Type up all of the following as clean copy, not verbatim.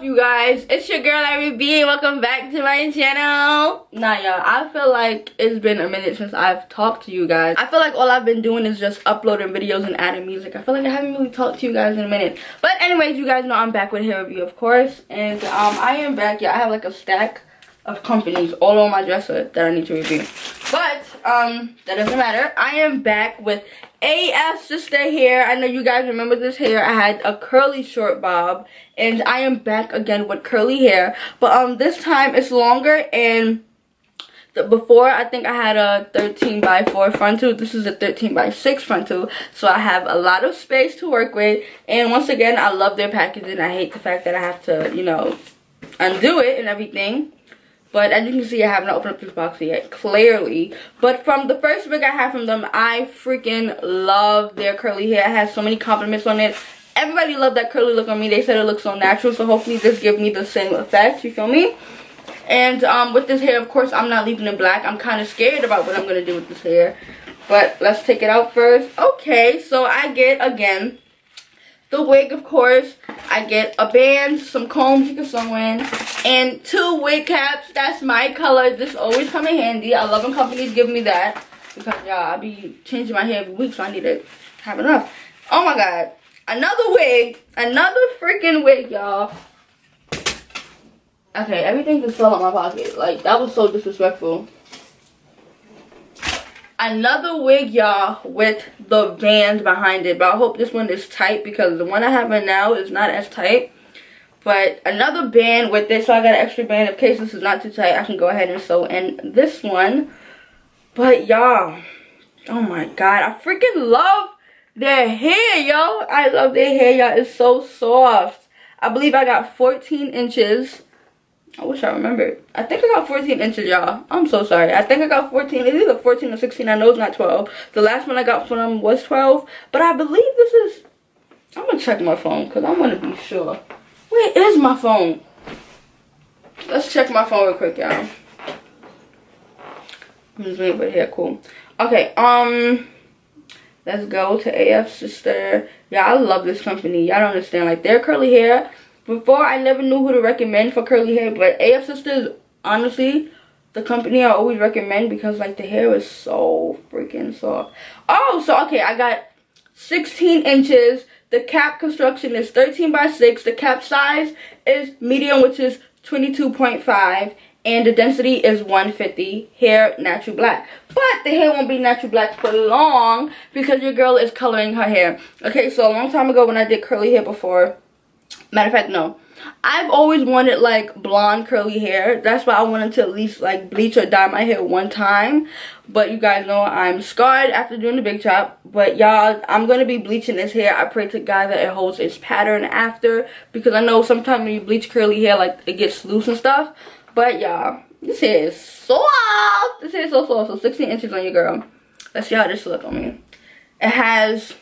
you guys? It's your girl Larry B. Welcome back to my channel. Nah, y'all, I feel like it's been a minute since I've talked to you guys. I feel like all I've been doing is just uploading videos and adding music. I feel like I haven't really talked to you guys in a minute. But anyways, you guys know I'm back with a hair review, of course. And I am back. Yeah, I have like a stack of companies all on my dresser that I need to review. But that doesn't matter. I am back with Afsister hair. I know you guys remember this hair. I had a curly short bob, and I am back again with curly hair, but this time it's longer. And before, I think I had a 13x4 frontal. This is a 13x6 frontal, so I have a lot of space to work with. And once again, I love their packaging. I hate the fact that I have to, you know, undo it and everything. But as you can see, I haven't opened up this box yet, clearly. But from the first wig I had from them, I freaking love their curly hair. It has so many compliments on it. Everybody loved that curly look on me. They said it looks so natural, so hopefully this gives me the same effect, you feel me? And with this hair, of course, I'm not leaving it black. I'm kind of scared about what I'm going to do with this hair. But let's take it out first. Okay, so I get, again, the wig, of course. I get a band, some combs you can sew in, and 2 wig caps. That's my color. This always come in handy. I love when companies give me that, because y'all, I be changing my hair every week, so I need to have enough. Oh my god, another wig, another freaking wig, y'all. Okay, everything just fell out my pocket. Like, that was so disrespectful. Another wig, y'all, with the band behind it. But I hope this one is tight, because the one I have right now is not as tight. But another band with this, so I got an extra band. In case this is not too tight, I can go ahead and sew in this one. But y'all, oh my god, I freaking love their hair, yo. I love their hair, y'all. It's so soft. I believe I got 14 inches. I wish I remembered. I think I got 14 inches, y'all. I'm so sorry. I think I got 14. It's either 14 or 16. I know it's not 12. The last one I got from them was 12. But I believe this is... I'm going to check my phone, because I want to be sure. Where is my phone? Let's check my phone real quick, y'all. I'm just waiting for the hair. Cool. Okay, let's go to Afsister. Yeah, I love this company. Y'all don't understand. Like, their curly hair... Before, I never knew who to recommend for curly hair, but Afsister is honestly the company I always recommend, because like the hair is so freaking soft. Oh, so okay, I got 16 inches. The cap construction is 13x6. The cap size is medium, which is 22.5, and the density is 150. Hair natural black, but the hair won't be natural black for long, because your girl is coloring her hair. Okay, so a long time ago when I did curly hair before. Matter of fact, no. I've always wanted like blonde curly hair. That's why I wanted to at least like bleach or dye my hair one time. But you guys know I'm scarred after doing the big chop. But y'all, I'm going to be bleaching this hair. I pray to God that it holds its pattern after. Because I know sometimes when you bleach curly hair, like it gets loose and stuff. But y'all, this hair is soft. This hair is so soft. So 16 inches on your girl. Let's see how this looks on me. It has...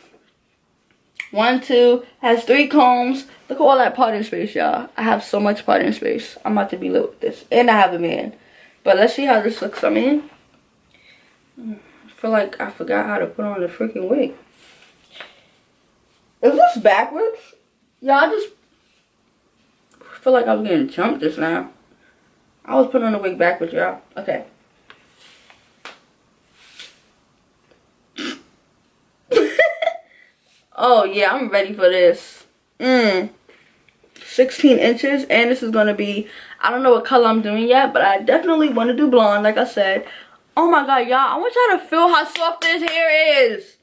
1, 2, has 3 combs. Look at all that parting space, y'all. I have so much parting space. I'm about to be lit with this. And I have a man. But let's see how this looks on me. I feel like I forgot how to put on the freaking wig. Is this backwards? Y'all, I just feel like I was getting jumped just now. I was putting on the wig backwards, y'all. Okay. Oh, yeah, I'm ready for this. 16 inches, and this is going to be, I don't know what color I'm doing yet, but I definitely want to do blonde, like I said. Oh, my God, y'all, I want y'all to feel how soft this hair is.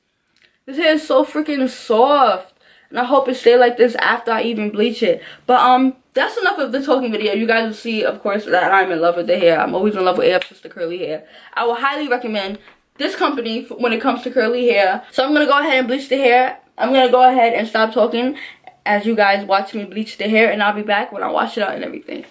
This hair is so freaking soft, and I hope it stays like this after I even bleach it. But, that's enough of the talking video. You guys will see, of course, that I'm in love with the hair. I'm always in love with Afsister curly hair. I will highly recommend this company when it comes to curly hair. So I'm going to go ahead and bleach the hair. I'm going to go ahead and stop talking as you guys watch me bleach the hair, and I'll be back when I wash it out and everything.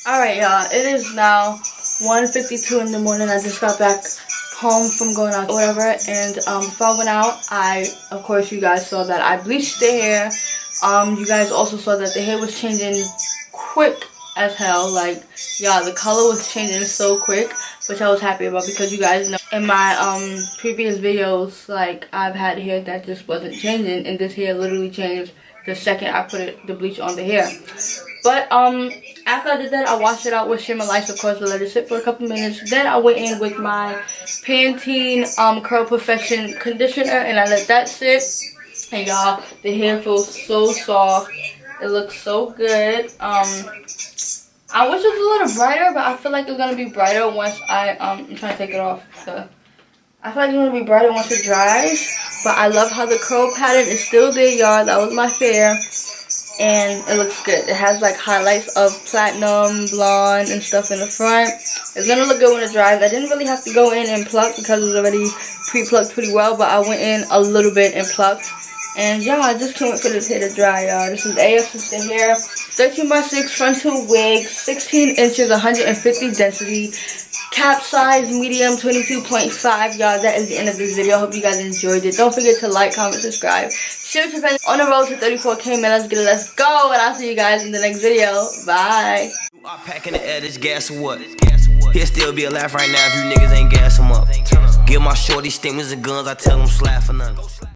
Alright, y'all, it is now 1:52 in the morning. I just got back home from going out or whatever, and before I went out, of course you guys saw that I bleached the hair. You guys also saw that the hair was changing quick as hell. Like, y'all, the color was changing so quick, which I was happy about, because you guys know in my previous videos, like, I've had hair that just wasn't changing, and this hair literally changed the second I put the bleach on the hair. But after I did that, I washed it out with Shimmer Lights, of course, to let it sit for a couple minutes. Then I went in with my Pantene Curl Perfection conditioner, and I let that sit. And y'all, the hair feels so soft. It looks so good. I wish it was a little brighter, but I feel like it's gonna be brighter once I'm trying to take it off. So I feel like it's gonna be brighter once it dries. But I love how the curl pattern is still there, y'all. That was my fear. And it looks good. It has like highlights of platinum, blonde, and stuff in the front. It's gonna look good when it dries. I didn't really have to go in and pluck because it was already pre-plucked pretty well, but I went in a little bit and plucked. And y'all, I just can't wait for this hair to dry, y'all. This is Afsister hair, 13x6 frontal wig, 16 inches, 150 density, cap size medium, 22.5. Y'all, that is the end of this video. I hope you guys enjoyed it. Don't forget to like, comment, subscribe, share with your friends. On the road to 34K, man. Let's get it. Let's go. And I'll see you guys in the next video. Bye. I'm packing the air, this gas or what? He'll still be alive right now if you niggas ain't gas him up. Give my shorty stimulus and guns, I tell them slap for nothing.